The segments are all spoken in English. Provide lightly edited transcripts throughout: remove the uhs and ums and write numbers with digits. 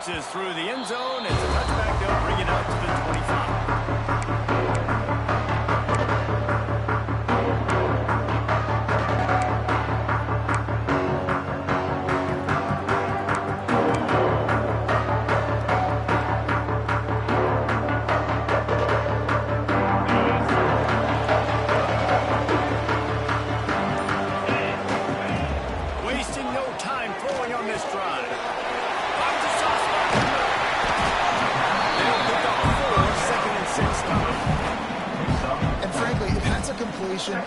bounces through the end zone. It's a touchback. They'll bring it out to the 25.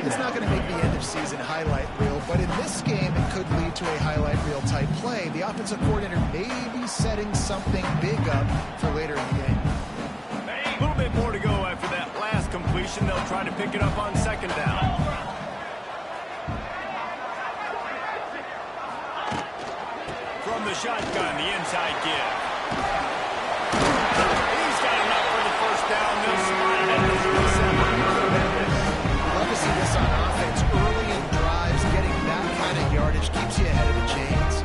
It's not going to make the end of season highlight reel, but in this game, it could lead to a highlight reel type play. The offensive coordinator may be setting something big up for later in the game. A little bit more to go after that last completion. They'll try to pick it up on second down. From the shotgun, the inside give. He's got enough for the first down. They'll spot it at the 37. See this on offense early in drives. Getting that kind of yardage keeps you ahead of the chains.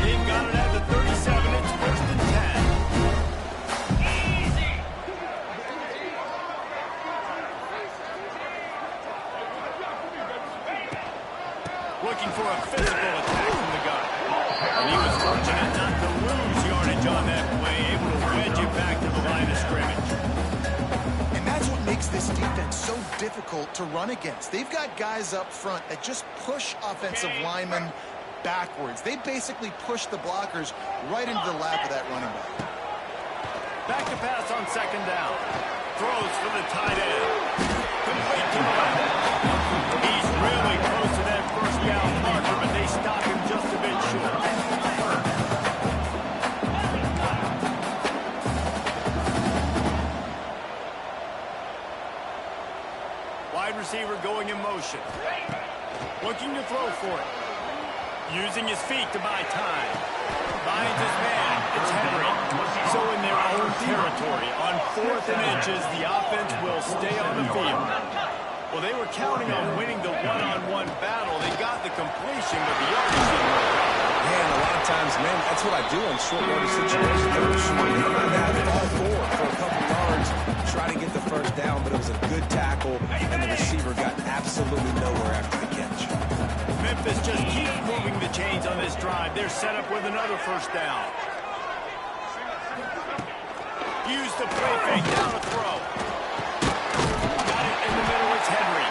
They've got it at the 37. It's first and 10. Easy. Looking for a physical attack. And he was fortunate not to lose yardage on that play, able to wedge it back to the line of scrimmage. And that's what makes this defense so difficult to run against. They've got guys up front that just push offensive linemen backwards. They basically push the blockers right into the lap of that running back. Back to pass on second down. Throws for the tight end. Complete to the left. He's really close to that first down marker, but they stop him just a bit short. Wide receiver going in motion. Looking to throw for it. Using his feet to buy time. Finds his man. It's Henry. So in their own territory, on 4th and inches, the offense will stay on the field. Well, they were counting on winning the one-on-one battle. They got the completion, but the yardage didn't work out. Man, a lot of times, man, that's what I do in short yardage situations. Fall forward for a couple yards, try to get the first down, but it was a good tackle, and the receiver got absolutely nowhere after the catch. Memphis just keeps moving the chains on this drive. They're set up with another first down. Use the play fake, down a throw. Got it in the middle, it's Henry.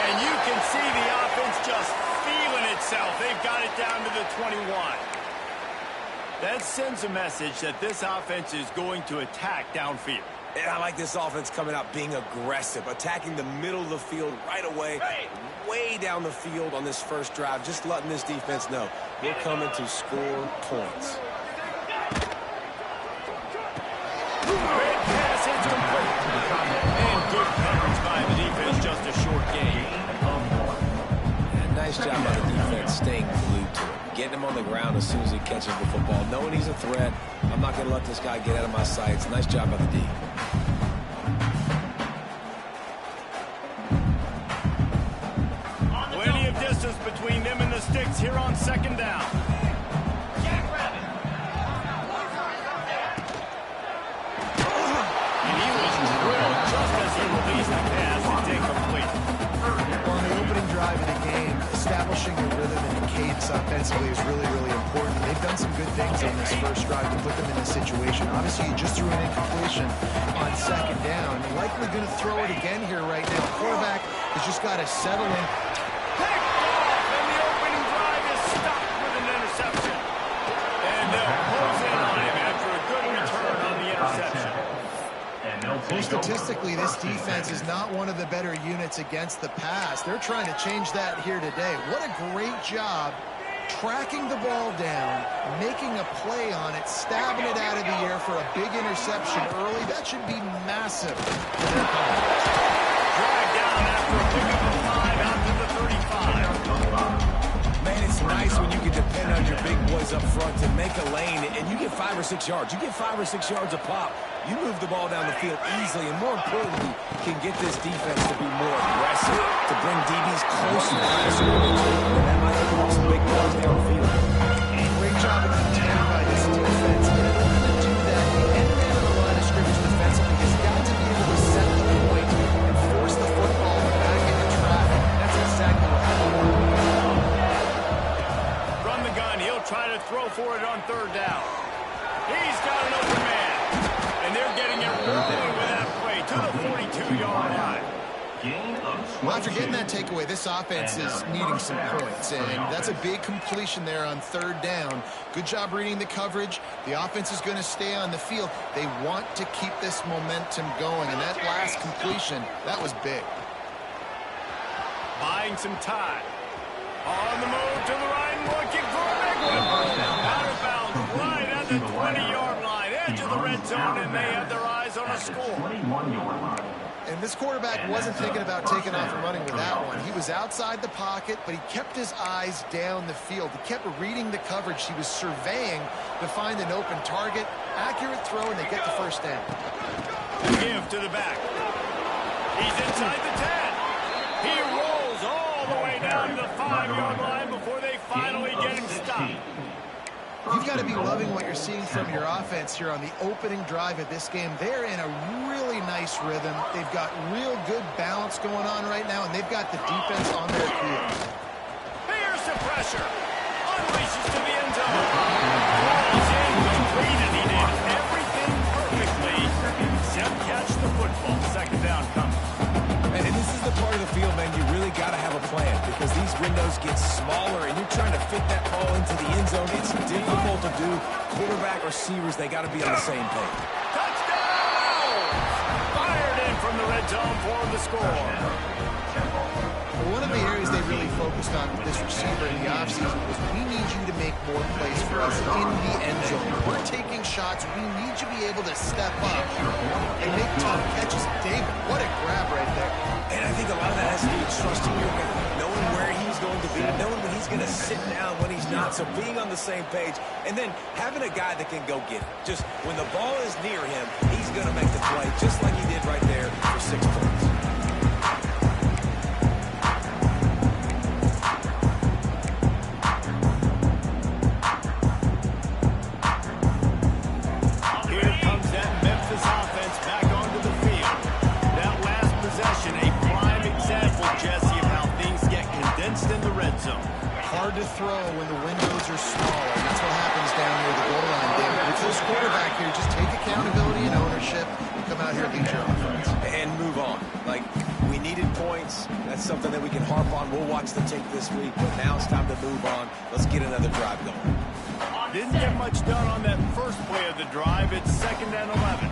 And you can see the offense just feeling itself. They've got it down to the 21. That sends a message that this offense is going to attack downfield. And I like this offense coming out being aggressive, attacking the middle of the field right away, way down the field on this first drive, just letting this defense know we're coming to score points. Great pass, it's complete. And good coverage by the defense, just a short gain. And nice job by the defense staying glued to it, getting him on the ground as soon as he catches the football, knowing he's a threat. I'm not going to let this guy get out of my sights. Nice job by the D. Plenty of distance between them and the sticks here on second down. And he was drilled just as he released the pass. It's incomplete. On the opening drive of the game, establishing a rhythm and a cadence offensively is really, really important. They've done some good things on this first drive to put them in this situation. Obviously, you just threw an incompletion on second down. You're likely going to throw it again here right now. Quarterback has just got to settle in. Picked off, and the opening drive is stopped with an interception. And they'll close in on him after a good return on the interception. Well, statistically, this defense is not one of the better units against the pass. They're trying to change that here today. What a great job tracking the ball down, making a play on it, stabbing it out of the air for a big interception early. That should be massive for their confidence. Drag down after a pickup of 5 out to the 35. Man, it's nice nice when you can depend on your big boys up front to make a lane, and you get 5 or 6 yards. You get 5 or 6 yards a pop. You move the ball down the field easily, and more importantly, can get this defense to be more aggressive, to bring DBs close to the line of scrimmage, and that might open up some big plays downfield. Great job of containing by this defense. In order to do that, the end man of the line of scrimmage defensively has got to be able to set the point and force the football back into traffic. That's exactly what happened. From the gun, he'll try to throw for it on 3rd down. He's got an open man. And they're getting it rolling with that play to the 42-yard line. Well, after getting that takeaway, this offense is needing some points, and that's a big completion there on 3rd down. Good job reading the coverage. The offense is going to stay on the field. They want to keep this momentum going, and that last completion, that was big. Buying some time. On the move to the right, looking for a big one. Out of bounds, right at the 20-yard line, edge of the red zone, and they have their eyes on a score. And this quarterback wasn't thinking about taking off and running with that one. He was outside the pocket, but he kept his eyes down the field. He kept reading the coverage. He was surveying to find an open target. Accurate throw, and they get the 1st down. Give to the back. He's inside the 10. He rolls all the way down to the 5-yard line before they finally get him stopped. You've got to be loving what you're seeing from your offense here on the opening drive of this game. They're in a really nice rhythm. They've got real good balance going on right now, and they've got the defense on their heels. Here's the pressure. Unleashes to the end zone. Rolls in, completed. He did everything perfectly except catch the football. 2nd down coming. And this is the part of the field, man, you really got to have a plan because these windows get smaller and you're trying to fit that ball into the end zone. It's difficult to do. Quarterback, receivers, they got to be on the same page. Touchdown! Fired in from the red zone for the score. One of the areas they really focused on with this receiver in the offseason was we need you to make more plays for us in the end zone. We're taking shots. We need you to be able to step up and make tough catches. David, what a grab right there. And I think a lot of that has to do with trusting your guy, knowing where he's going to be, knowing when he's going to sit down, when he's not, so being on the same page, and then having a guy that can go get it. Just when the ball is near him, he's going to make the play, just like he did right there for 6 points. Here comes that Memphis offense back onto the field. That last possession, a prime example, Jesse, of how things get condensed in the red zone. Hard to throw when the windows are smaller. That's what happens down near the goal line, David. With this quarterback here, just take accountability and ownership and come out here and lead your offense. And move on. Like, we needed points. That's something that we can harp on. We'll watch the tape this week, but now it's time to move on. Let's get another drive going. Didn't get much done on that first play of the drive. It's 2nd and 11.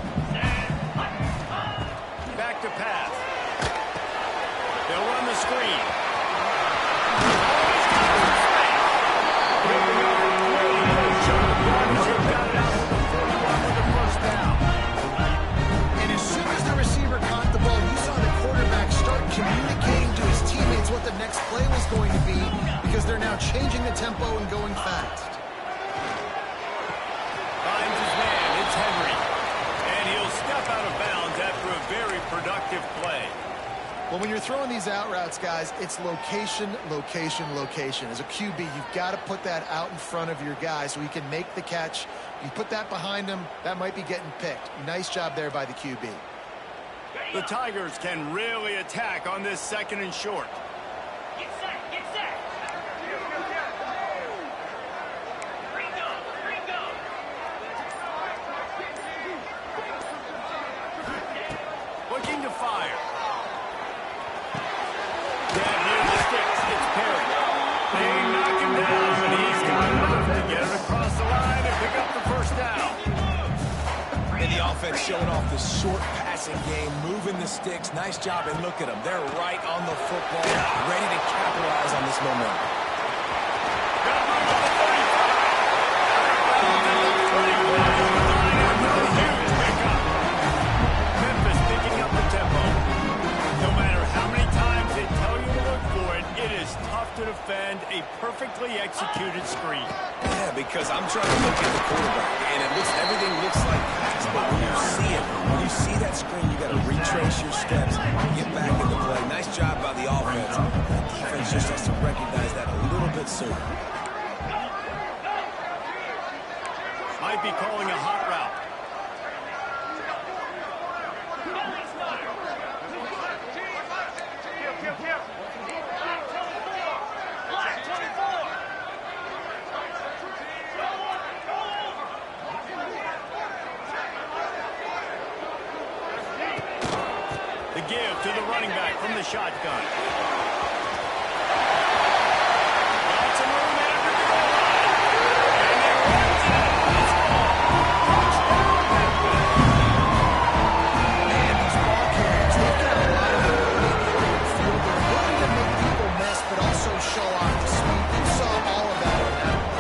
Back to pass. They'll run the screen. And as soon as the receiver caught the ball, you saw the quarterback start communicating to his teammates what the next play was going to be because they're now changing the tempo and going fast. Finds his man. It's Henry. And he'll step out of bounds after a very productive play. Well, when you're throwing these out routes, guys, it's location, location, location. As a QB, you've got to put that out in front of your guy so he can make the catch. You put that behind him, that might be getting picked. Nice job there by the QB. The Tigers can really attack on this 2nd and short. Get set, get set. Bring go. Looking to fire. Down near the sticks. It's Perry. They knock him down, and he's got enough to get it across the line and pick up the 1st down. And the offense showing off the short passing game, moving the sticks. Nice job, and look at them. They're right on the football, ready to capitalize on this momentum. Memphis picking up the tempo. No matter how many times they tell you to look for it, it is tough to defend a perfectly executed screen. Yeah, because I'm trying to look at the quarterback, and everything looks like pass, but when you see that screen, you got to retrace your steps, get back into play. Nice job by the offense. The defense just has to recognize that a little bit sooner. Might be calling a hot route. The give to the running back from the shotgun. Got some room after the goal line. And they runs it out. It's Man, these ball carriers, they've got a lot of ability in the open field. They're willing to make people miss, but also show off the speed. You saw all of that on that one.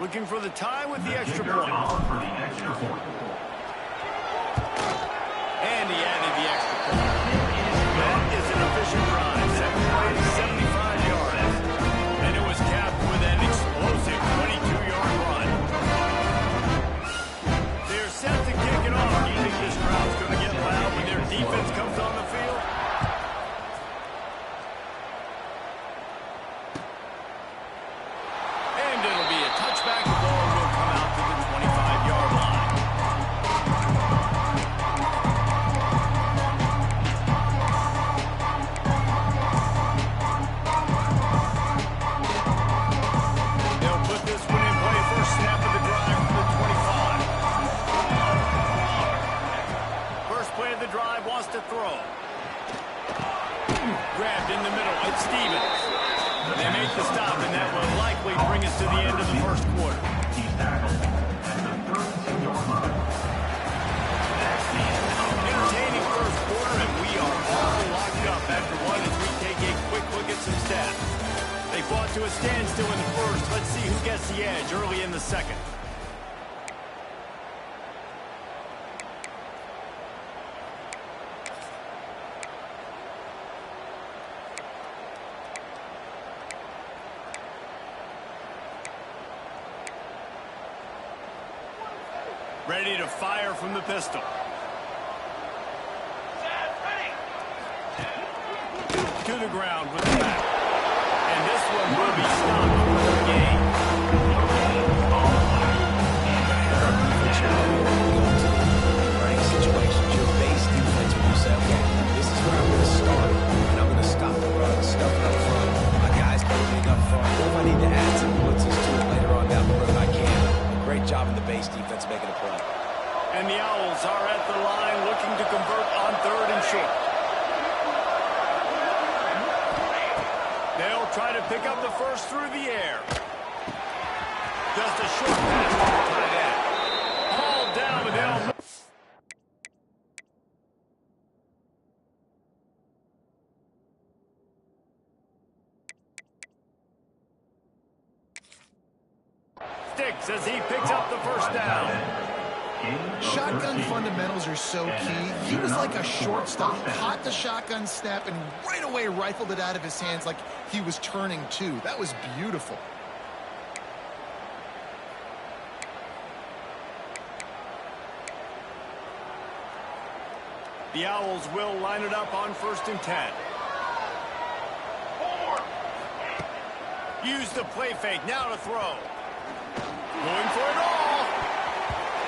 looking for the tie with the extra point. And he added the extra point. That is an efficient drive. 7 plays, 75 yards. And it was capped with an explosive 22-yard run. They're set to kick it off. Do you think this crowd's going to get loud when their defense comes on the field? And it'll be a touchback. The ball will come out to the 25-yard line. They'll put this one in play. First snap of the drive from the 25. First play of the drive, wants to throw. Grabbed in the middle. It's Stevens. They make the stop, and that will likely bring us to the end of the first quarter. Entertaining first quarter, and we are all locked up after one as we take a quick look at some stats. They fought to a standstill in the first. Let's see who gets the edge early in the second. Ready to fire from the pistol. To the ground with the back. And this one will be stopped for the game. Running situations, your base defense when you say, okay, this is where I'm going to start, and I'm going to stop the run, stuff it up front. My guys moving up front. If I need to add some blitzes to it later on down the road, I can. Great job in the base defense making a play. And the Owls are at the line looking to convert on 3rd and short. They'll try to pick up the first through the air. Just a short pass to the tight end. Hauled down with Elm. Sticks as he picks up the first down. Shotgun fundamentals are so key. He was like a shortstop, caught the shotgun snap, and right away rifled it out of his hands like he was turning two. That was beautiful. The Owls will line it up on 1st and 10. Use the play fake, now to throw. Going for it all.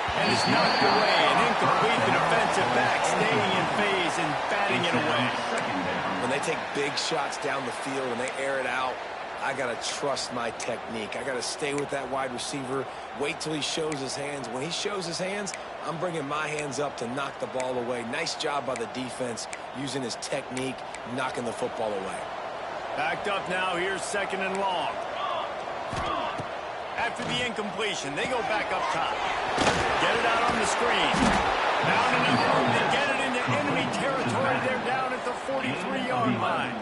And it's knocked away. An incomplete. The defensive back staying in phase and batting it away. When they take big shots down the field and they air it out, I got to trust my technique. I got to stay with that wide receiver, wait till he shows his hands. When he shows his hands, I'm bringing my hands up to knock the ball away. Nice job by the defense using his technique, knocking the football away. Backed up now. Here's 2nd and long. After the incompletion, they go back up top. Get it out on the screen. Not enough room to get it into enemy territory. They're down at the 43-yard line.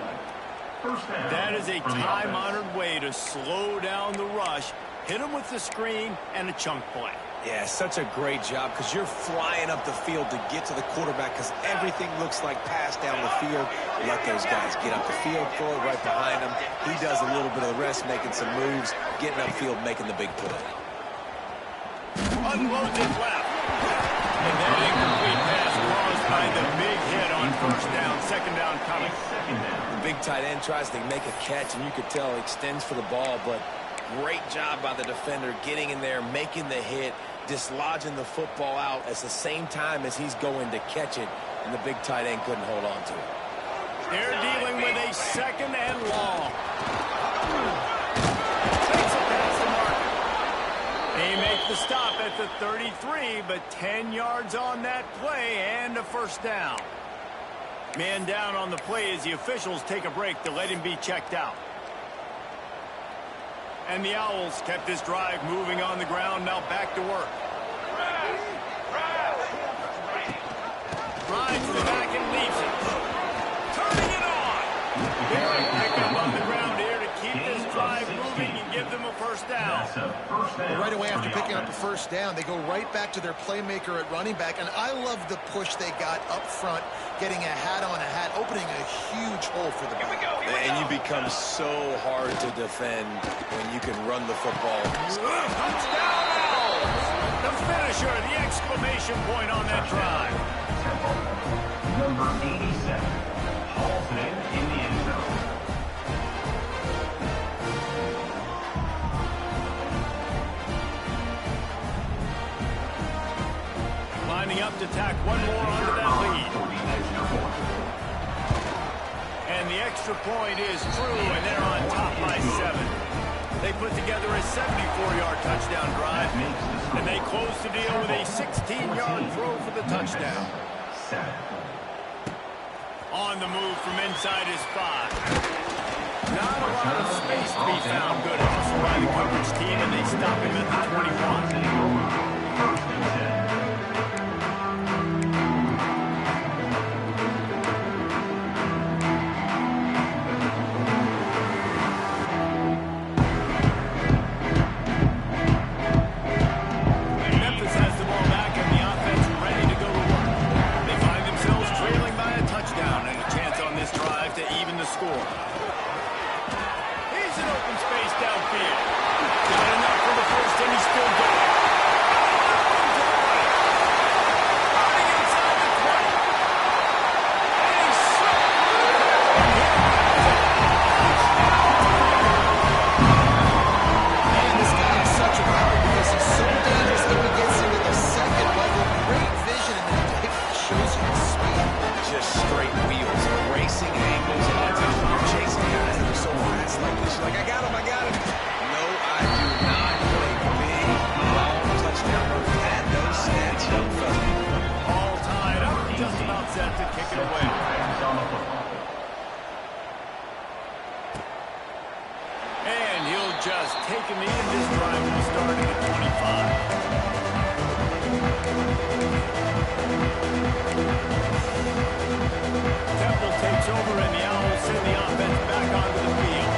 That is a time-honored way to slow down the rush, hit them with the screen, and a chunk play. Yeah, such a great job because you're flying up the field to get to the quarterback because everything looks like pass down the field. Let those guys get up the field, throw it right behind him. He does a little bit of the rest, making some moves, getting upfield, making the big play. Unloads it left. And that incomplete pass caused by the big hit on first down, second down coming. The big tight end tries to make a catch, and you could tell he extends for the ball, but great job by the defender getting in there, making the hit, dislodging the football out at the same time as he's going to catch it, and the big tight end couldn't hold on to it. They're dealing with a second and long. Takes it past the marker. They make the stop at the 33, but 10 yards on that play and a first down. Man down on the play as the officials take a break to let him be checked out. And the Owls kept this drive moving on the ground, now back to work. Rides to the back and leaves it. Turning it on. Big pickup on the ground here to keep this drive moving and give them a first down. Right away after picking up the first down, they go right back to their playmaker at running back. And I love the push they got up front, getting a hat on a hat, opening a huge hole for the back. And you become so hard to defend when you can run the football. Touchdown Owls! The finisher, the exclamation point on that drive. Number 87, Halton in the end zone. Lining up to tack one more onto that lead. And the extra point is true, and they're on top by 7. They put together a 74-yard touchdown drive, and they close the deal with a 16-yard throw for the touchdown. On the move from inside his 5. Not a lot of space to be found. Good hustle by the coverage team, and they stop him at the 21. Memphis has the ball back, and the offense ready to go to work. They find themselves trailing by a touchdown and a chance on this drive to even the score. Here's an open space downfield. Got enough for the first, and he's still going. Running inside the 20. And he's shot. Man, this guy is such a weapon because he's so dangerous if he gets into the second level. Great vision, and it shows you his speed. Just straight wheels, racing angles, and you're chasing guys that are so fast like this. You're like, I got him. No, I do not. Big, long touchdown run. Had those stats, young fella. All tied up, just about set to kick it away. And he'll just take him in. This drive will start at the 25. Temple takes over, and the Owls send the offense back onto the field.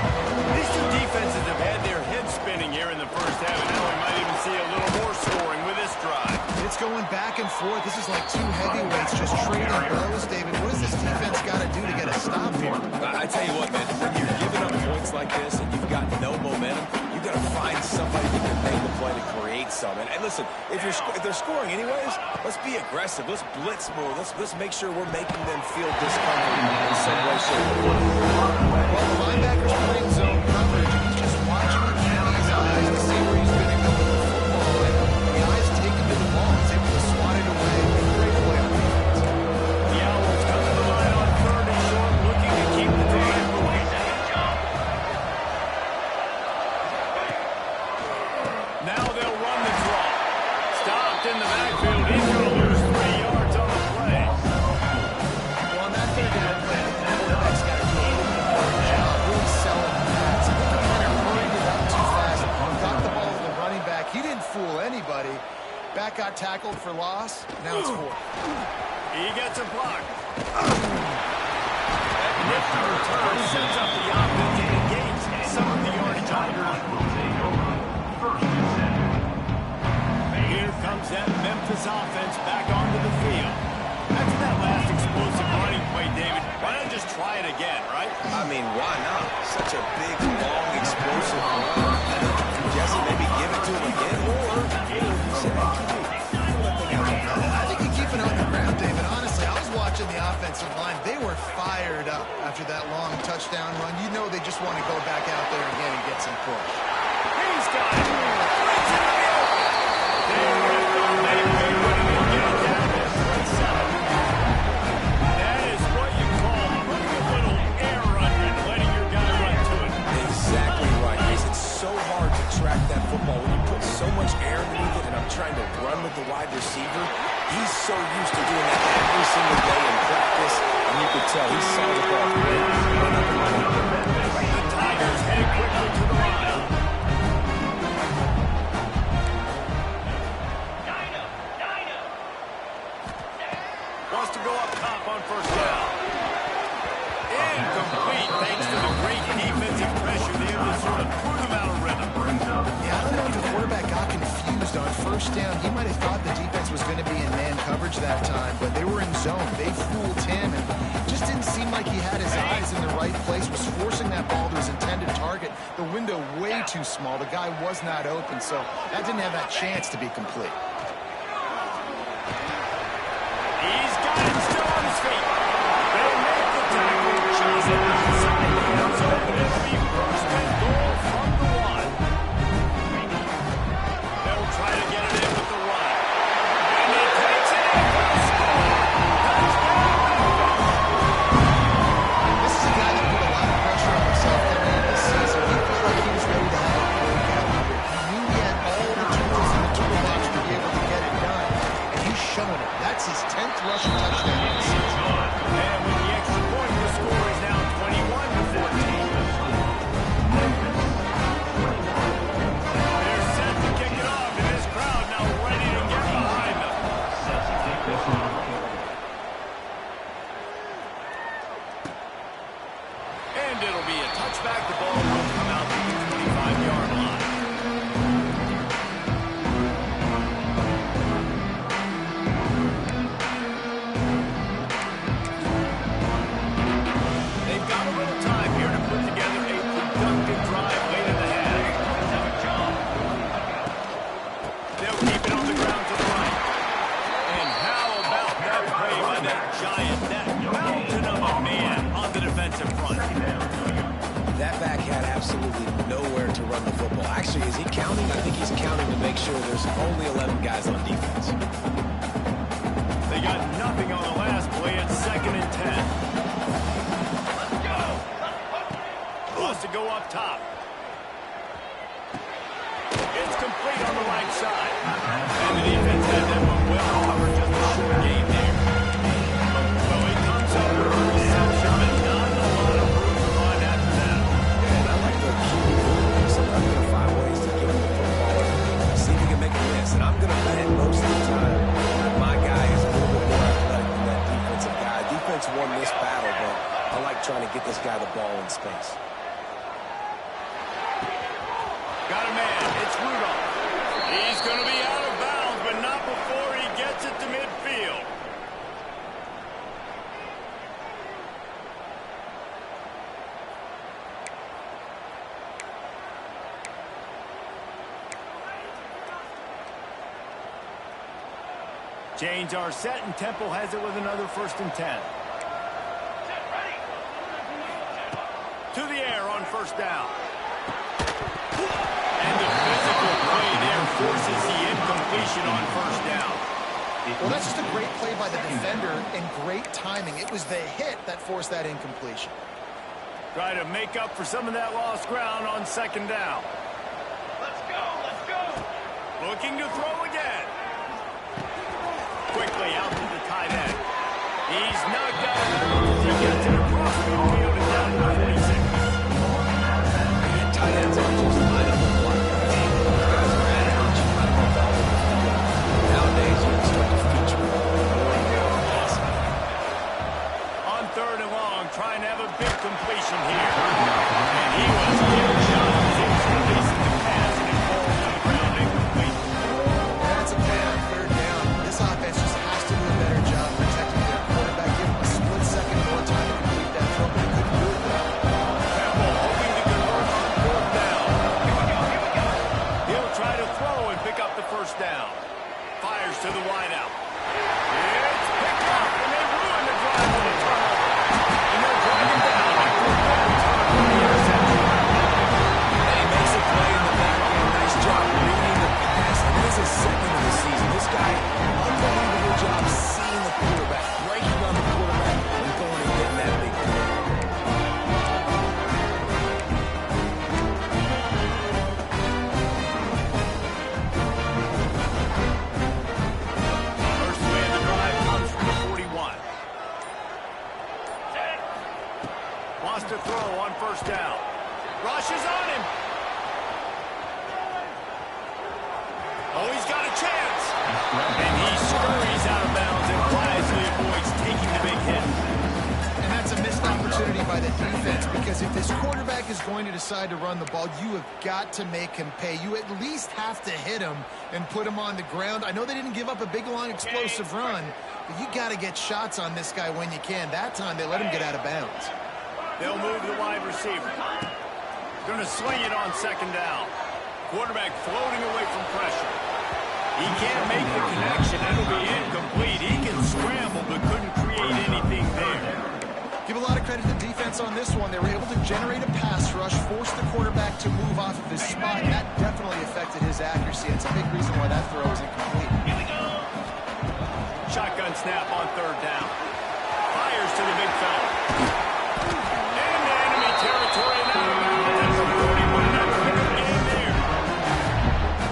These two defenses have had their heads spinning here in the first half, and now we might even see a little more scoring with this drive. It's going back and forth. This is like two heavyweights just trading blows, David. What does this defense got to do to get a stop here? I tell you what, man, when you're giving up points like this and you've got no momentum, you've got to find somebody who can make the play to create something. And listen, if they're scoring anyways, let's be aggressive. Let's blitz more. Let's make sure we're making them feel discomfort in some way, shape, or form. Well, the linebacker's playing zone coverage, and he's just watching with his eyes to see where he's going to go with the football. And the eyes take him to the ball. He's able to swat it away. Great play on defense. The Owls come to the line on 3rd and short, looking to keep the drive moving. Now they'll run the draw. Stopped in the backfield. He's going to lose 3 yards on the play. Well, on that third down play, the quarterback's got to do a little bit more job really selling the pass. The defender hurried it up too fast. Got the ball to the running back. He didn't fool anybody. Back got tackled for loss. Now it's 4. He gets a block. Nifty return sets up the offense and gains some of the yardage on the run. Here comes that Memphis offense back onto the field. After that last explosive running play, David, why not just try it again, right? I mean, why not? Such a big, long, explosive run. Jesse, maybe give it to him again, or I think you keep it on the ground, David. Honestly, I was watching the offensive line. They were fired up after that long touchdown run. You know they just want to go back out there again and get some push. He's got it. That is what you call putting a little air under it, letting your guy run to it. Exactly right. It's so hard to track that football when you put so much air underneath it, and I'm trying to run with the wide receiver. He's so used to doing that every single day in practice, and you can tell he saw the ball great. The Tigers head quickly to the line. Wants to go up top on first down. Incomplete thanks to the great defensive pressure there to sort of put him out of rhythm. Yeah, I don't know if the quarterback got confused on first down. He might have thought the defense was going to be in man coverage that time, but they were in zone. They fooled him, and just didn't seem like he had his eyes in the right place, was forcing that ball to his intended target. The window way too small. The guy was not open, so that didn't have that chance to be complete. He's got it still on his feet. They make the tackle, chase it outside the end zone. It'll be first and goal from the one. They'll try to get it in with the run. And he takes it in for the score. This is a guy that put a lot of pressure on himself coming into the season. He felt like he was ready to have a breakout year. He knew he had all the tools in the toolbox to be able to get it done, and he's showing it. That's his 10th rushing touchdown of the season. And with the extra point, the score is now 21-14. They're set to kick it off, and this crowd now ready to get behind them. And it'll be a touchback. The ball will come out to the 25-yard line. They've got a little time here to put together a productive drive late in the half. They'll keep it on the ground to the right. And how about that play by that giant, that mountain of a man on the defensive front? That back had absolutely nowhere to run the football. Actually, is he counting? I think he's counting to make sure there's only 11 guys on defense. They got nothing on the last play at 2nd and 10. Wants to go up top. It's complete on the right side. And the defense had that one well covered, just a short game there. So he comes up with a reception, but not a lot of room to run after that. And I like the QB movement, so I'm going to find ways to get him the football. See if he can make a miss. And I'm going to bet most of the time that my guy is a little bit more athletic than that defensive guy. Defense won this battle, but I like trying to get this guy the ball in space. Got a man. It's Rudolph. He's going to be out of bounds, but not before he gets it to midfield. Chains are set, and Temple has it with another 1st and 10. To the air on first down. And the physical play there forces the incompletion on first down. Well, that's just a great play by the defender and great timing. It was the hit that forced that incompletion. Try to make up for some of that lost ground on 2nd down. Let's go, let's go. Looking to throw again. Quickly out to the tight end. He's knocked out of bounds. He gets it across midfield and down to 46. Tight ends aren't just line up and block guys. Those guys are athletes. You line them up all over the field. Nowadays, you can start to feature more and more passing opportunity by the defense, because if this quarterback is going to decide to run the ball, you have got to make him pay. You at least have to hit him and put him on the ground. I know they didn't give up a big, long, explosive run, but you got to get shots on this guy when you can. That time, they let him get out of bounds. They'll move the wide receiver. Going to swing it on second down. Quarterback floating away from pressure. He can't make the connection. It'll be incomplete. He can scramble, but couldn't create anything there. Give a lot of credit to the defense on this one. They were able to generate a pass rush, force the quarterback to move off of his spot, and that definitely affected his accuracy. It's a big reason why that throw is incomplete. Shotgun snap on third down. Fires to the big fella. Into enemy territory and out of bounds. That's a 41. That's a good game there.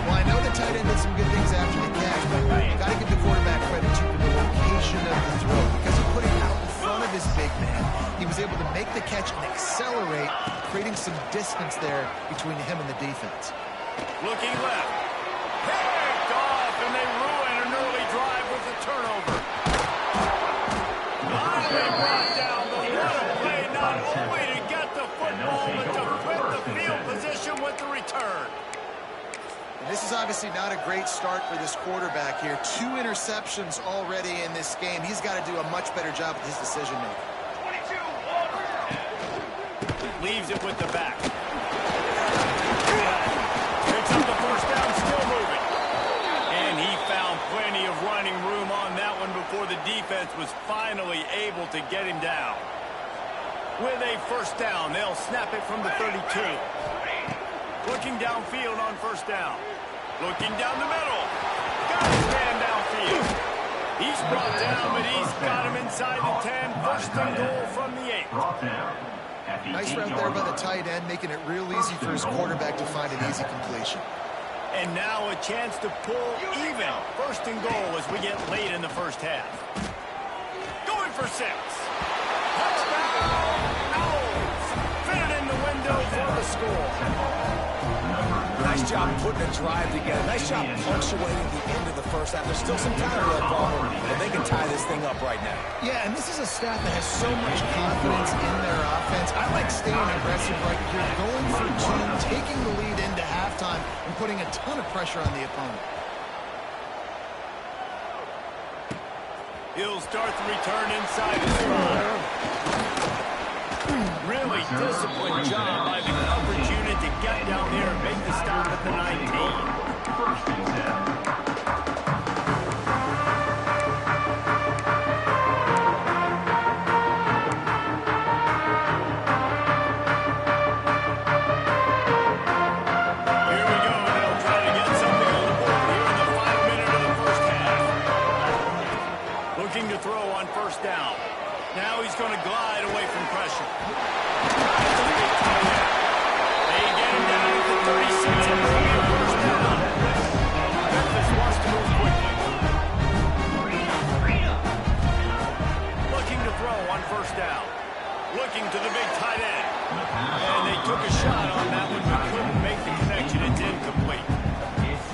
Well, I know the tight end did some good things after the catch, but you got to give the quarterback credit to the location of the throw, because he put it out in front of his big man. He was able to make the catch and accelerate, creating some distance there between him and the defense. Looking left. Picked off, and they ruin an early drive with a turnover. They brought down the one play, not only to get the football, but to flip the field position with the return. And this is obviously not a great start for this quarterback here. 2 interceptions already in this game. He's got to do a much better job with his decision-making. Leaves it with the back. Picks up the first down, still moving. And he found plenty of running room on that one before the defense was finally able to get him down. With a first down, they'll snap it from the 32. Looking downfield on first down. Looking down the middle. Got his man downfield. He's brought down, but he's got him inside the 10. First and goal from the 8. Nice route there by the tight end, making it real easy for his quarterback to find an easy completion. And now a chance to pull even. First and goal as we get late in the first half. Going for 6. Touchdown! Owls! Fit it in the window for the score. Nice job putting a drive together. Nice job punctuating the end of the first half. There's still some time left, Palmer, and they can tie this thing up right now. Yeah, and this is a staff that has so much confidence in their offense. I like staying aggressive right here, going for 2, taking the lead into halftime, and putting a ton of pressure on the opponent. He'll start the return inside his 5. Really disciplined job by the coverage unit to get down there and make the stop at the 19. First and 10. To throw on first down. Now he's going to glide away from pressure. They get him down to the 36 and first down. Memphis wants to move quickly. Looking to throw on first down. Looking to the big tight end. And they took a shot on that one, but couldn't make the connection. It's incomplete.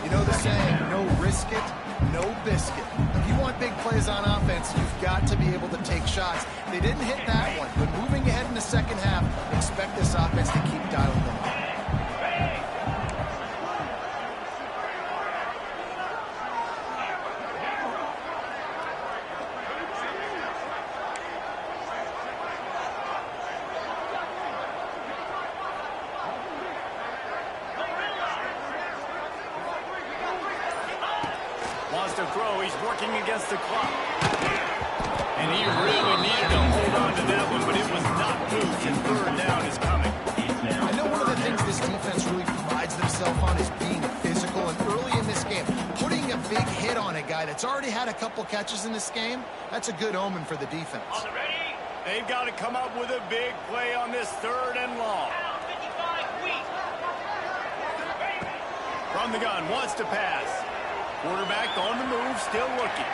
You know the saying, no risk it, no biscuit. If you want big plays on offense, you've got to be able to take shots. They didn't hit that one, but moving ahead in the second half, expect this offense to keep dialing them up. Wants to throw. He's working against the clock. And he really needed to hold on to that one, but it was not loose, and third down is coming. I know one of the things this defense really prides themselves on is being physical, and early in this game, putting a big hit on a guy that's already had a couple catches in this game, that's a good omen for the defense. They've got to come up with a big play on this third and long. From the gun, wants to pass. Quarterback on the move, still looking.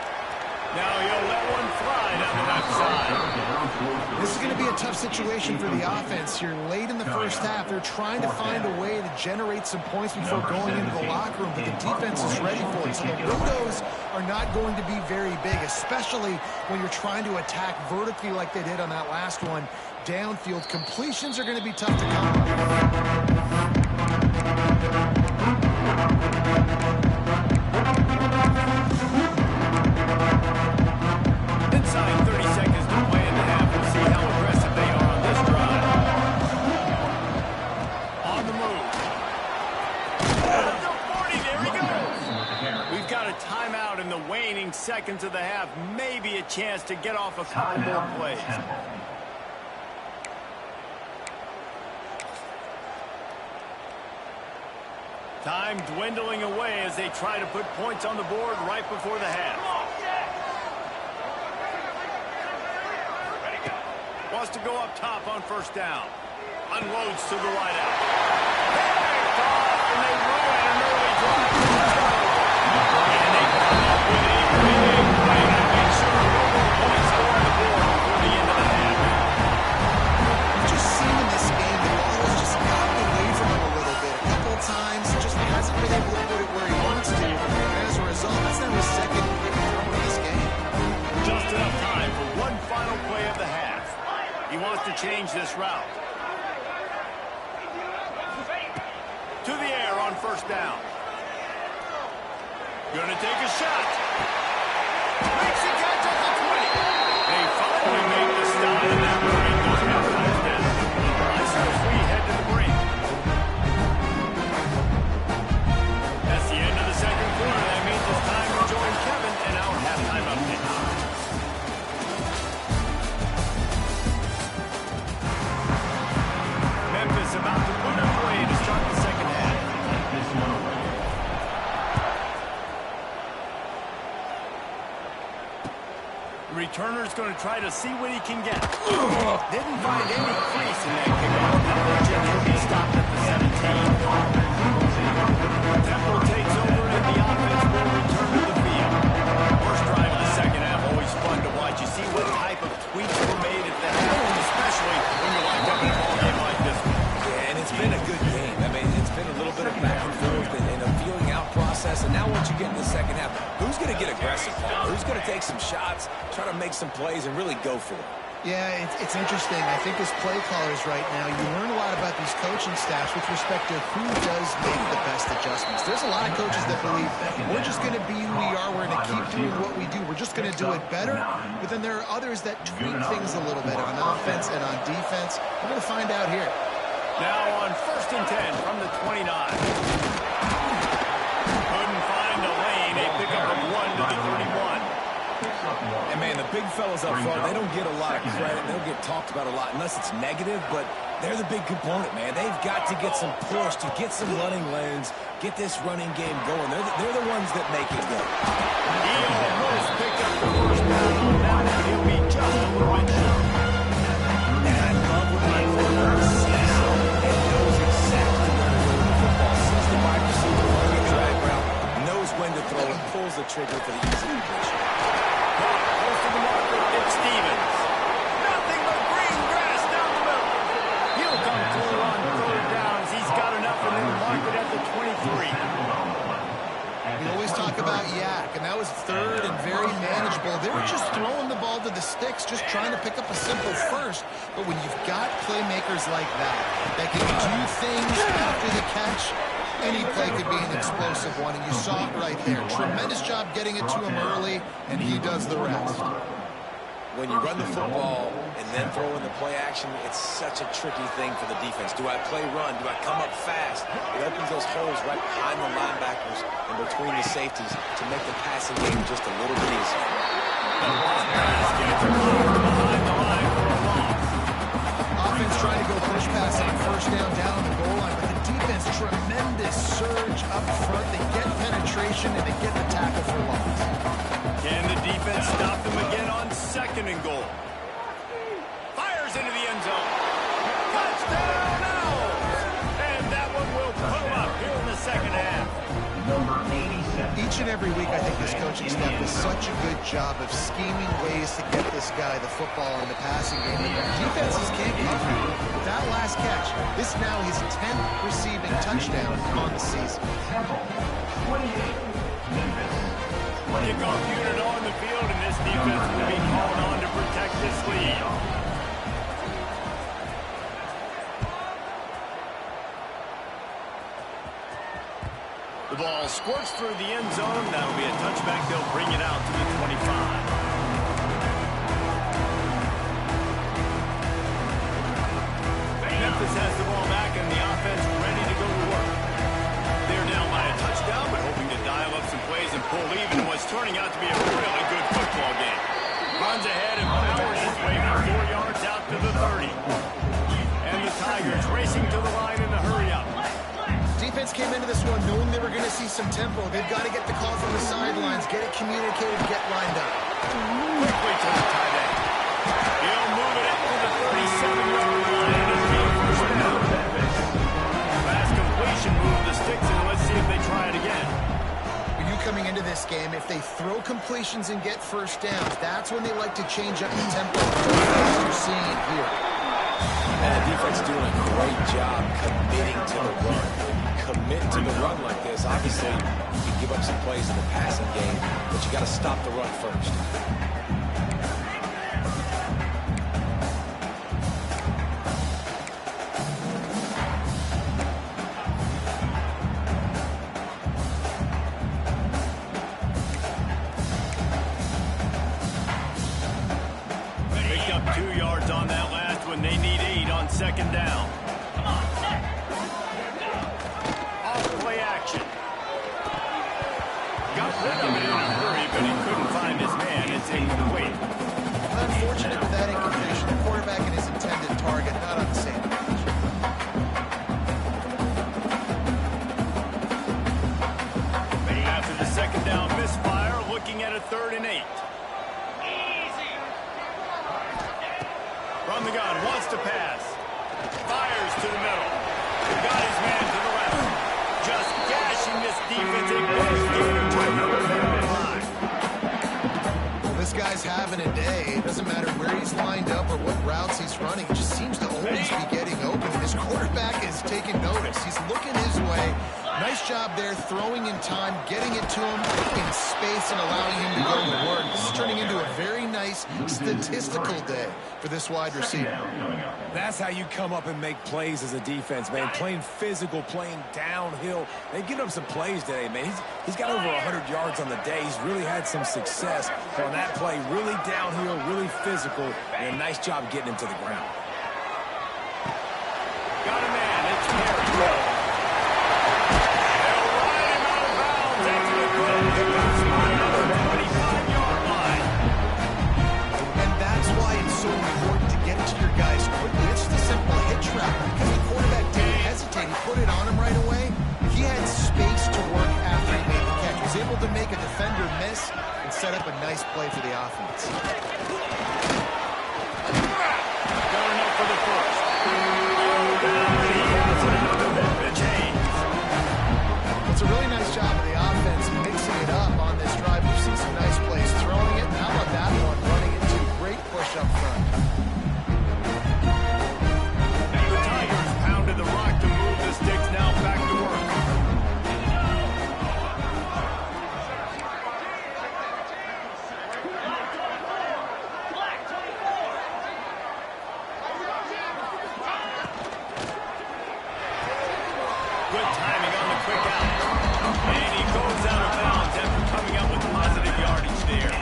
Now he'll let one fly down the left side. This is going to be a tough situation for the offense here. Late in the first half, they're trying to find a way to generate some points before going into the locker room, but the defense is ready for it. So the windows are not going to be very big, especially when you're trying to attack vertically like they did on that last one. downfield, completions are going to be tough to come by. Inside 30 seconds to play in the half. We'll see how aggressive they are on this drive. On the move. The 40, there he goes. We've got a timeout in the waning seconds of the half. Maybe a chance to get off a couple more plays. Time dwindling away as they try to put points on the board right before the half. Wants to go up top on first down. Unloads to the right out. Picked off, and they ruin an early drive. And they come up with a big play to make sure no more points go on the board before the end of the half. You've just seen in this game, the ball has just gotten away from him a little bit. A couple of times, he just hasn't been able to put it where he wants to. And as a result, that's now his second throw in this game. Just enough time for one final play of the half. He wants to change this route. To the air on first down. Gonna take a shot. Makes the catch at the 20. They finally make the stop, and that will bring those half-times down. Nice and free head to the break. That's the end of the second quarter. That means it's time to join Kevin in our halftime update. Memphis about to put it away to start the second half. The returner's going to try to see what he can get. Didn't find any crease in that kickoff. He'll be stopped at the 17. Tempo takes over and the offense will return to the field. First drive of the second half, always fun to watch. You see what type of tweaks were made at the half, especially when you wind up in a ball game like this one. Yeah, and it's been a good game. I mean, it's been a little bit of back and forth and a feeling out process. And now once you get in the second half, who's going to get aggressive, Paul? Who's going to take some shots, try to make some plays, and really go for it? Yeah, it's interesting. I think as play callers right now, you learn a lot about these coaching staffs with respect to who does make the best adjustments. There's a lot of coaches that believe we're just going to be who we are. We're going to keep doing what we do. We're just going to do it better. But then there are others that tweak things a little bit on offense and on defense. We're going to find out here. Now on 1st and 10 from the 29. Couldn't find a lane. A pickup of 1 to the 31. And, man, the big fellas up front, they don't get a lot of credit. They don't get talked about a lot unless it's negative, but they're the big component, man. They've got to get some push, to get some running lanes, get this running game going. They're the ones that make it go. He almost picked up the first down on that one. He'll be just a little bit short. And I love when my quarterback sees him and knows exactly where to go with the football. Sees the wide receiver running a drag route, knows when to throw, and pulls the trigger for the easy completion. Close to the marker, it's Stevens. Nothing but green grass down the middle. He'll come through on third downs. He's got enough and then mark it at the 23. We always talk about yak, and that was third and very manageable. They were just throwing the ball to the sticks, just trying to pick up a simple first. But when you've got playmakers like that can do things after the catch, any play could be an explosive one, and you saw it right there. Tremendous job getting it to him early, and he does the rest. When you run the football and then throw in the play action, it's such a tricky thing for the defense. Do I play run? Do I come up fast? It opens those holes right behind the linebackers and between the safeties to make the passing game just a little bit easier. Offense trying to go push pass on first down on the goal line, but the defense, tremendous surge up front. They get penetration and they get the tackle for loss. Can the defense stop them again on 2nd and goal? Fires into the end zone. Touchdown Owls! And that one will put them up here in the second half. Number 87. Each and every week, I think this coaching staff does such a good job of scheming ways to get this guy the football in the passing game. Defenses can't cover him. With that last catch, this now his 10th receiving touchdown on the season. Temple, 28. Memphis. Kickoff unit on the field, and this defense will be called on to protect this lead. The ball squirts through the end zone. That'll be a touchback. They'll bring it out to the 25. Memphis has the ball back and the offense ready to go to work. They're down by a touchdown, but hoping to dial up some plays and pull even in what's turning out to be a really good football game. Runs ahead and powers his way for 4 yards out to the 30. And the Tigers racing to the line in a hurry-up. Defense came into this one knowing they were going to see some tempo. They've got to get the call from the sidelines, get it communicated, get lined up. Quickly to the tight end. He'll move it up to the 37-yard line. It'll be a first down. Fast completion, move the sticks, and let's see if they try it again. When you coming into this game, if they throw completions and get first downs, that's when they like to change up the tempo. As you're seeing here. And the defense doing a great job committing to the run. Commit to the run like this. Obviously, you can give up some plays in the passing game, but you got to stop the run first. Picked up 2 yards on that last one. They need 8 on second down. Play action. Got rid of it in a hurry, but he couldn't find his man. It's incomplete. Unfortunate for that incompletion. The quarterback and his intended target not on the same page. After the second down misfire, looking at a 3rd and 8. From the gun, wants to pass. Fires to the middle. Got his man to the left. Just gashing this defense. This guy's having a day. It doesn't matter where he's lined up or what routes he's running. He just seems to always be getting open. And his quarterback is taking notice. He's looking his way. Nice job there, throwing in time, getting it to him in space and allowing him to go to work. This is turning into a very nice statistical day for this wide receiver. That's how you come up and make plays as a defense, man. Playing physical, playing downhill. They've given up some plays today, man. He's got over 100 yards on the day. He's really had some success on that play. Really downhill, really physical, and a nice job getting him to the ground. Got a man. It's Perry. And that's why it's so important to get it to your guys quickly. It's just a simple hitch route. Because the quarterback didn't hesitate. He put it on him right away. He had space to work after he made the catch. He was able to make a defender miss and set up a nice play for the offense. Got enough for the first. The chains. It's a really nice job of the offense mixing it up on this drive. We've seen some nice plays throwing it. How about that one running into great push up front? The Tigers pounded the rock to move the sticks. Now back to work. Good timing on the quick out. And he goes out of bounds after coming up with positive yardage there.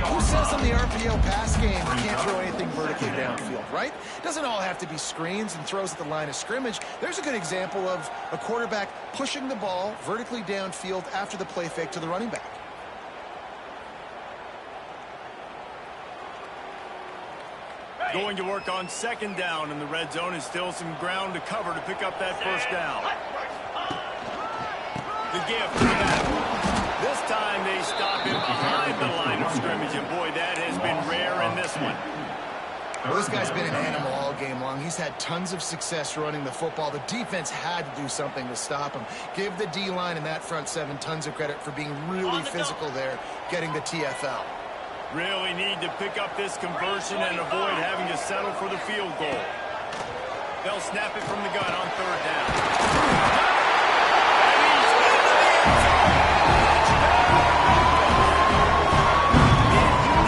Who says in the RPO pass game you can't throw anything vertically downfield, right? It doesn't all have to be screens and throws at the line of scrimmage. There's a good example of a quarterback pushing the ball vertically downfield after the play fake to the running back. Going to work on second down in the red zone, and still some ground to cover to pick up that first down. The give to the back. This time they stop him behind the line of scrimmage, and boy, that has been rare in this one. Well, this guy's been an animal all game long. He's had tons of success running the football. The defense had to do something to stop him. Give the D-line and that front seven tons of credit for being really physical there, getting the TFL. Really need to pick up this conversion and avoid having to settle for the field goal. They'll snap it from the gun on third down. And he's into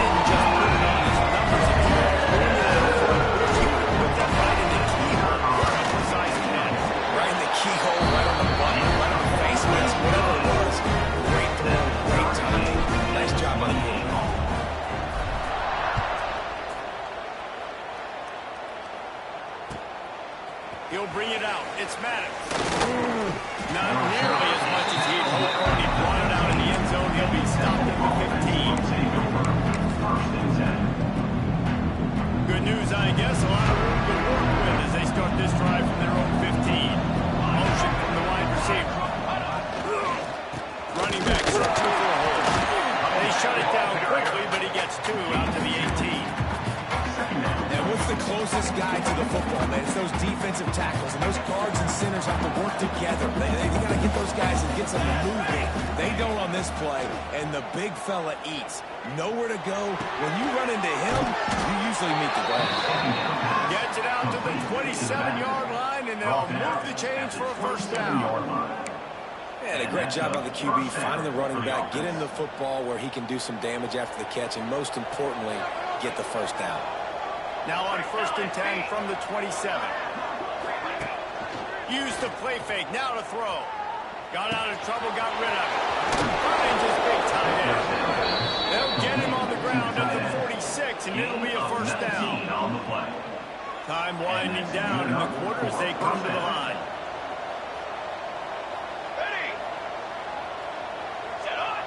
the end zone. He didn't just put it on his numbers. He put that right in the keyhole. What a precise catch. Right in the keyhole, right on the button, right on the face mask, whatever side to the football, man. It's those defensive tackles, and those guards and centers have to work together. They got to get those guys and get some moving. They don't on this play, and the big fella eats. Nowhere to go. When you run into him, you usually meet the goal. Gets it out to the 27-yard line, and they'll move the chains for a first down. And a great job by the QB finding the running back, getting the football where he can do some damage after the catch, and most importantly, get the first down. Now on 1st and 10 from the 27. Use the play fake, now to throw. Got out of trouble, got rid of it. Finds his big tight end. They'll get him on the ground at the 46, and it'll be a first down. Time winding down in the quarter as they come to the line. Ready. Set on.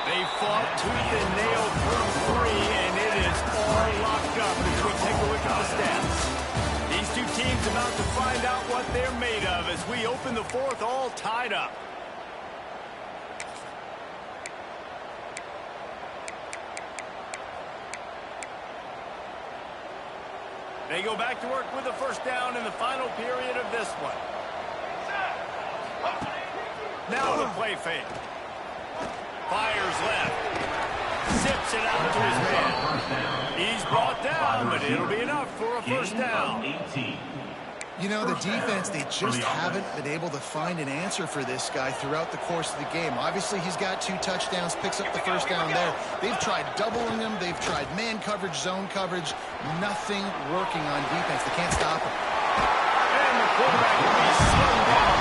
They fought tooth and nail through 3, and it is all locked up as we take a look at the stats. These two teams about to find out what they're made of as we open the 4th all tied up. They go back to work with the first down in the final period of this one. Now the play fake. Fires left. Zips it out to his man. He's brought down, but it'll be enough for a first down. You know, the defense, they just haven't been able to find an answer for this guy throughout the course of the game. Obviously, he's got 2 touchdowns, picks up the first down there. They've tried doubling him. They've tried man coverage, zone coverage. Nothing working on defense. They can't stop him. And the quarterback will be slowed down.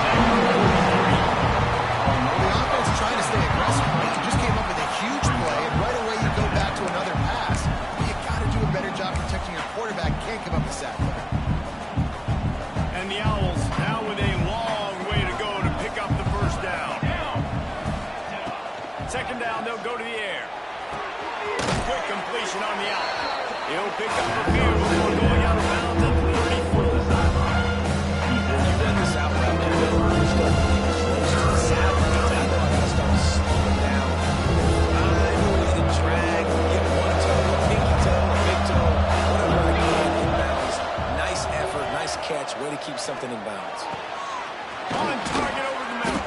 The offense is trying to stay aggressive. You just came up with a huge play, and right away you go back to another pass. You got to do a better job protecting your quarterback. Can't give up a sack there. And the Owls now with a long way to go to pick up the first down. 2nd down, they'll go to the air. Quick completion on the out. He'll pick up the field before going out of bounds at the 34. You run this out route, you really start getting close to the saddle. I know I got to start slowing down. Find a way to drag, get one toe, a pinky toe, a big toe, whatever I can in bounds. Nice effort, nice catch, way to keep something in bounds. On target over the middle.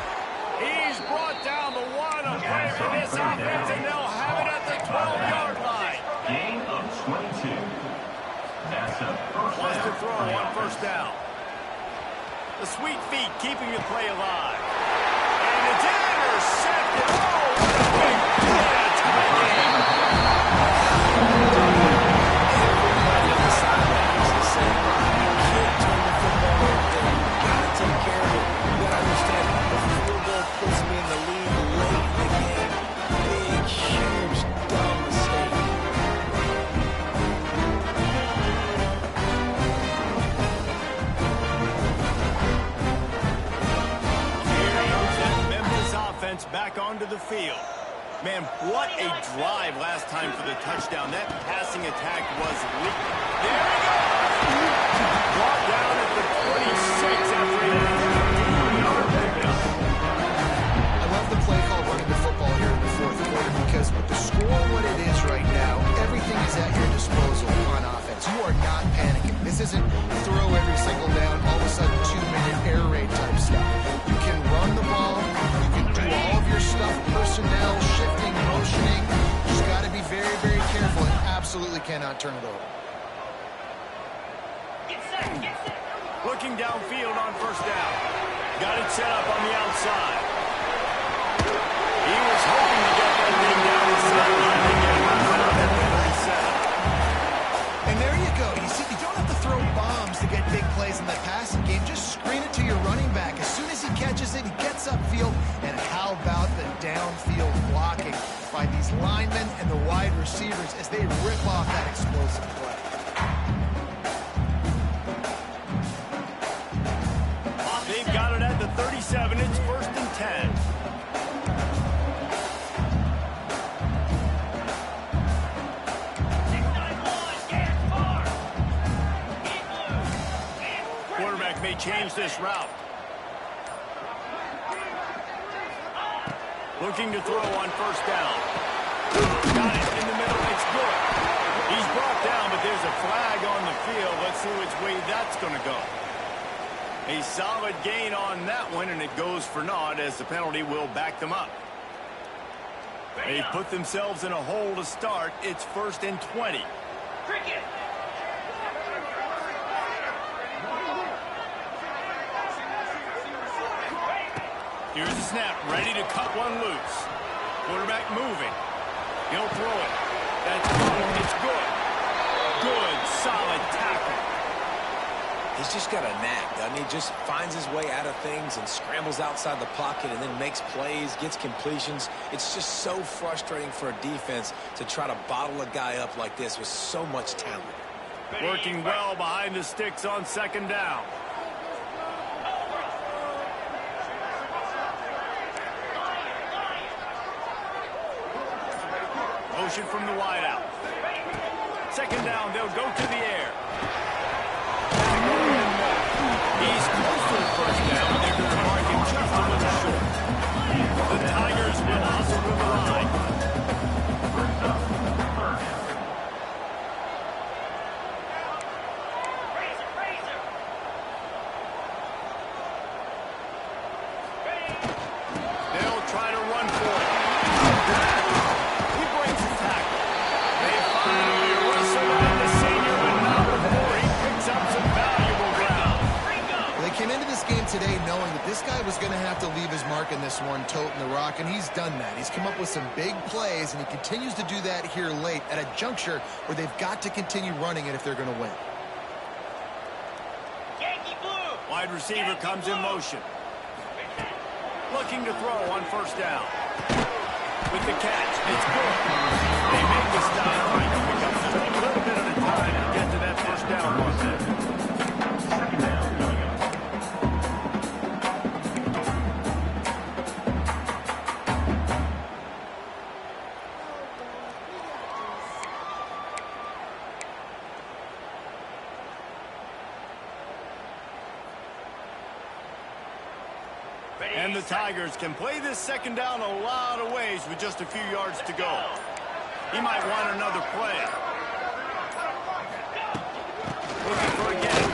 He's brought down the one of play for this offense, and they'll have it at the 12-yard line. Gain of 22. That's a first Wants to down. throw on first down. The sweet feet keeping the play alive. And it's intercepted. Oh, what a big play to tie the game. Everybody on the sidelines is saying, you can't turn the football over there. You got to take care of it. You got to understand, the field goal puts me in the lead late in the game. Big, huge, dumb mistake. Here comes that Memphis offense back onto the field. Man, what a drive last time for the touchdown. That passing attack was leaking. There he goes! Brought down at the 26 after a 15-yard pickup. I love the play call running the football here in the 4th quarter because with the score what it is right now, everything is at your disposal on offense. You are not panicking. This isn't throw every single down, all of a sudden 2-minute air raid type stuff. You can run the ball. You can do all of your stuff, personnel, shifting, motioning. You just got to be very, very careful and absolutely cannot turn it over. Looking downfield on first down. Got it set up on the outside. He was hoping to get that thing down the sideline and get one out at the 37. And there you go. You see, you don't have to throw bombs to get big plays in the passing game. Just screen it to your running back. As soon as he catches it, he gets upfield. And how about the downfield blocking by these linemen and the wide receivers as they rip off that explosive play? They've got it at the 37. It's 1st and 10. Quarterback may change this route. Looking to throw on first down. Got it in the middle. It's good. He's brought down, but there's a flag on the field. Let's see which way that's going to go. A solid gain on that one, and it goes for naught as the penalty will back them up. They put themselves in a hole to start. It's 1st and 20. Cricket. Here's the snap, ready to cut one loose. Quarterback moving. He'll throw it. That's good. It's good. Good, solid tackle. He's just got a knack, doesn't he? Just finds his way out of things and scrambles outside the pocket and then makes plays, gets completions. It's just so frustrating for a defense to try to bottle a guy up like this with so much talent. Working well behind the sticks on 2nd down. Motion from the wideout. 2nd down, they'll go to the air. He's close to the 1st down. They're going to mark him just a little short. The Tigers will hustle to the line. They'll try to run for it. He breaks the tackle. They finally wrestle in the senior, but not before he picks up some valuable ground. They came into this game today knowing that this guy was going to have to leave his mark in this one, toting the rock, and he's done that. He's come up with some big plays, and he continues to do that here late at a juncture where they've got to continue running it if they're going to win. Yankee blue. Wide receiver comes in motion. Looking to throw on 1st down. With the catch, it's good. They make the stop, trying to pick up just a little bit at a time to get to that 1st down mark. 2nd down coming up. And the Tigers can play this 2nd down a lot of ways with just a few yards to go. He might want another play. Looking for a gain.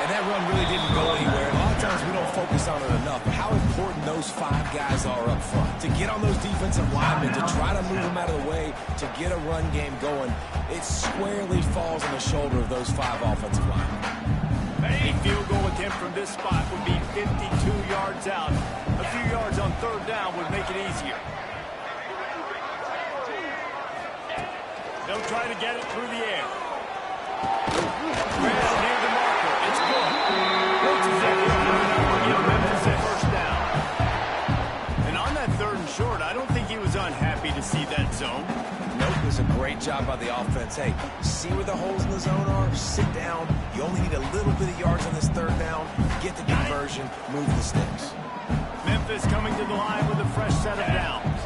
And that run really didn't go anywhere. A lot of times we don't focus on it enough, but how important those 5 guys are up front. To get on those defensive linemen, to try to move them out of the way, to get a run game going, it squarely falls on the shoulder of those 5 offensive linemen. A field goal attempt from this spot would be 52 yards out. A few yards on 3rd down would make it easier. They'll try to get it through the air. Well, near the marker. It's good. Looks as if he'll have enough to give Memphis a 1st down. And on that 3rd and short, I don't think he was unhappy to see that zone. Nope, it was a great job by the offense. Hey, see where the holes in the zone are? Sit down. You only need a little bit of yards on this 3rd down. Get the conversion. Move the sticks. Memphis coming to the line with a fresh set of downs.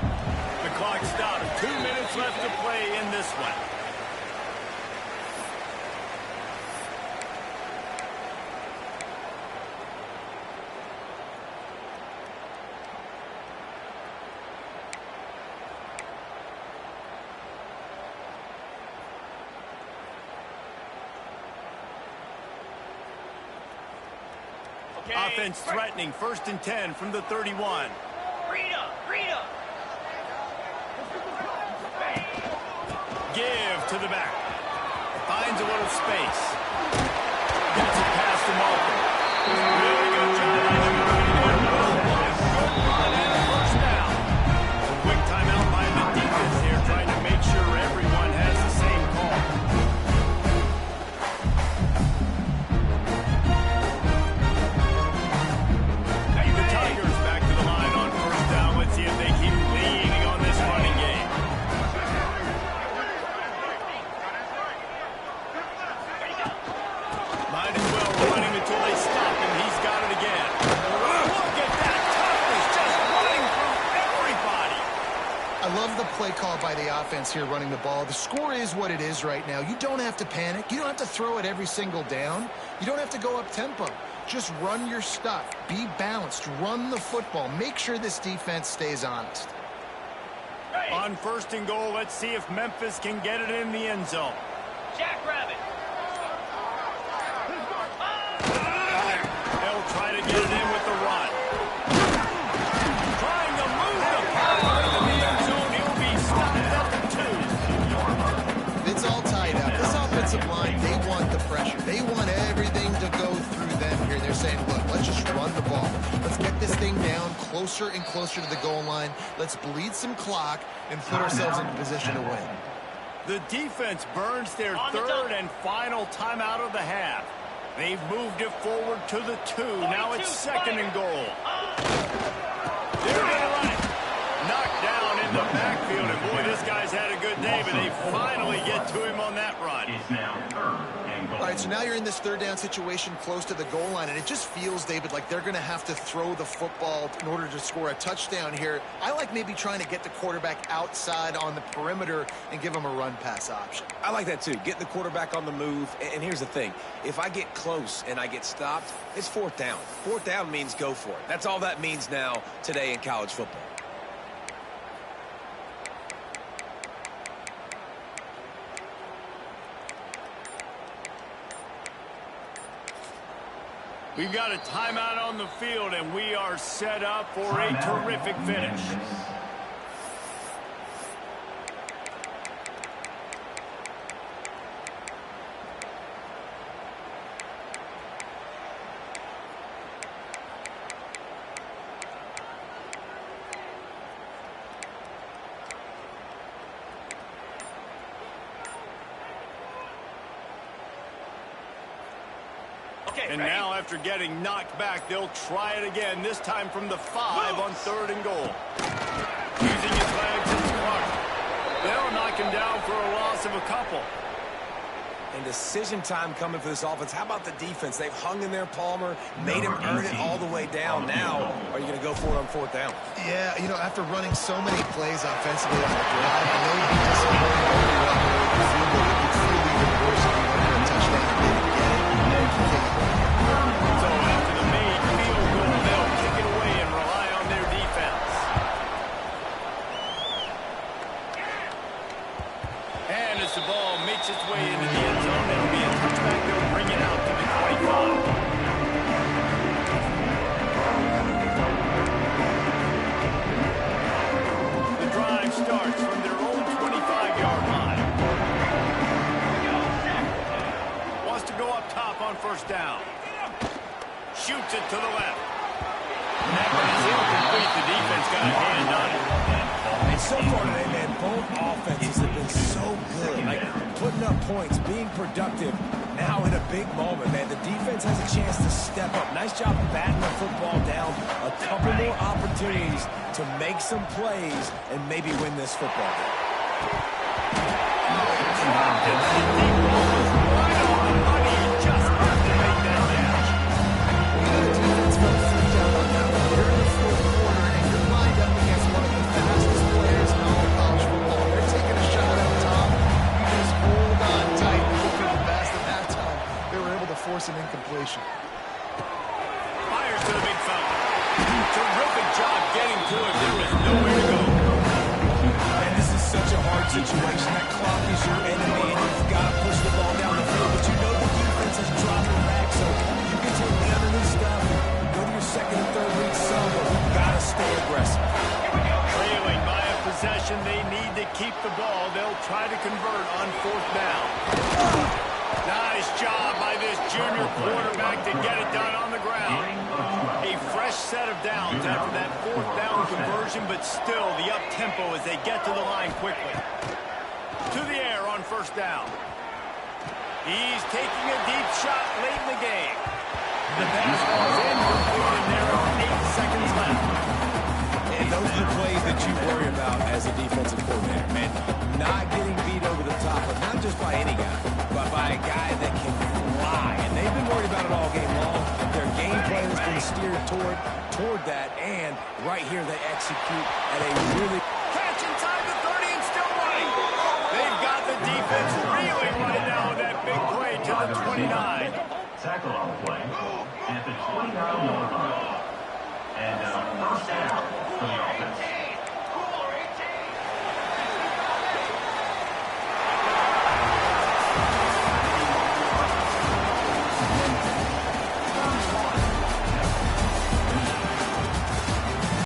The clock stopped. 2 minutes left to play in this one. Offense threatening, 1st and 10 from the 31. Rita. Give to the back. Finds a little space. Gets it past the marker. Really good job. Good run and a 1st down. A quick timeout by the defense here, trying to make sure everyone has the same call. The Tigers back to the line on 1st down. Let's see if they keep leaning on this running game. Might as well run him until they stop him. He's got it again. Look at that toughness, just running through everybody. I love the play call by the offense here running the ball. The score is what it is right now. You don't have to panic. You don't have to throw it every single down. You don't have to go up tempo. Just run your stuff. Be balanced. Run the football. Make sure this defense stays honest. On 1st and goal, let's see if Memphis can get it in the end zone. Jackrabbit. They'll try to get it in with the run. Trying to move the power into the end zone. He'll be stopped at the 2. It's all tied up. This offensive line, they want the pressure. They want everything to go through them here. They're saying, look, let's just run the ball. Let's get this thing down closer and closer to the goal line. Let's bleed some clock and put ourselves in a position to win. The defense burns their 3rd and final timeout of the half. They've moved it forward to the 2. Now it's 2nd and goal. They're going to run it. Knocked down in the backfield. And boy, this guy's had a good day, but they finally get to him on that run. It's now 3rd and goal. All right, so now you're in this 3rd down situation close to the goal line, and it just feels, David, like they're going to have to throw the football in order to score a touchdown here. I like maybe trying to get the quarterback outside on the perimeter and give him a run-pass option. I like that, too. Get the quarterback on the move. And here's the thing. If I get close and I get stopped, it's 4th down. 4th down means go for it. That's all that means now today in college football. We've got a timeout on the field, and we are set up for a terrific finish. And now, after getting knocked back, they'll try it again, this time from the 5 on 3rd and goal. Using his legs as cover. They'll knock him down for a loss of a couple. And decision time coming for this offense. How about the defense? They've hung in there, Palmer, made him earn it all the way down. Now, are you going to go for it on 4th down? Yeah, you know, after running so many plays offensively on the drive, I know you'd be disappointed overall. You'd feel even worse if you went for a touchdown and didn't get it. So after the made field goal, they'll kick it away and rely on their defense. And as the ball makes its way into the end zone, it'll be a touchback. They'll bring it out to the 25. The drive starts from their own 25-yard line. Wants to go up top on 1st down. Shoots it to the left. As incomplete, the defense got a hand on it. And so far today, man, both offenses have been so good. Like, putting up points, being productive. Now in a big moment, man, the defense has a chance to step up. Nice job batting the football down. A couple more opportunities to make some plays and maybe win this football game. Force an incompletion. Fires to the big fella. Terrific job getting to it. There was nowhere to go. And this is such a hard situation. That clock is your enemy, and you've got to push the ball down the field. But you know the defense is dropping back, so you can take the underneath stuff and go to your 2nd and 3rd read some, but we've got to stay aggressive. Trailing by a possession, they need to keep the ball. They'll try to convert on 4th down. Nice job by this junior quarterback to get it done on the ground. A fresh set of downs after that 4th down conversion, but still the up-tempo as they get to the line quickly. To the air on 1st down. He's taking a deep shot late in the game. The pass falls in, completed there with 8 seconds left. And those are the plays that you worry about as a defensive coordinator, man. Not getting beat over the top, but not just by any guy, but by a guy that can fly. And they've been worried about it all game long. Their game plan has been steered toward that, and right here they execute at a really... Catch inside the 30 and still running. They've got the defense reeling right now with that big play to the 29. Tackle on the play at the 29-yard line. And 1st down.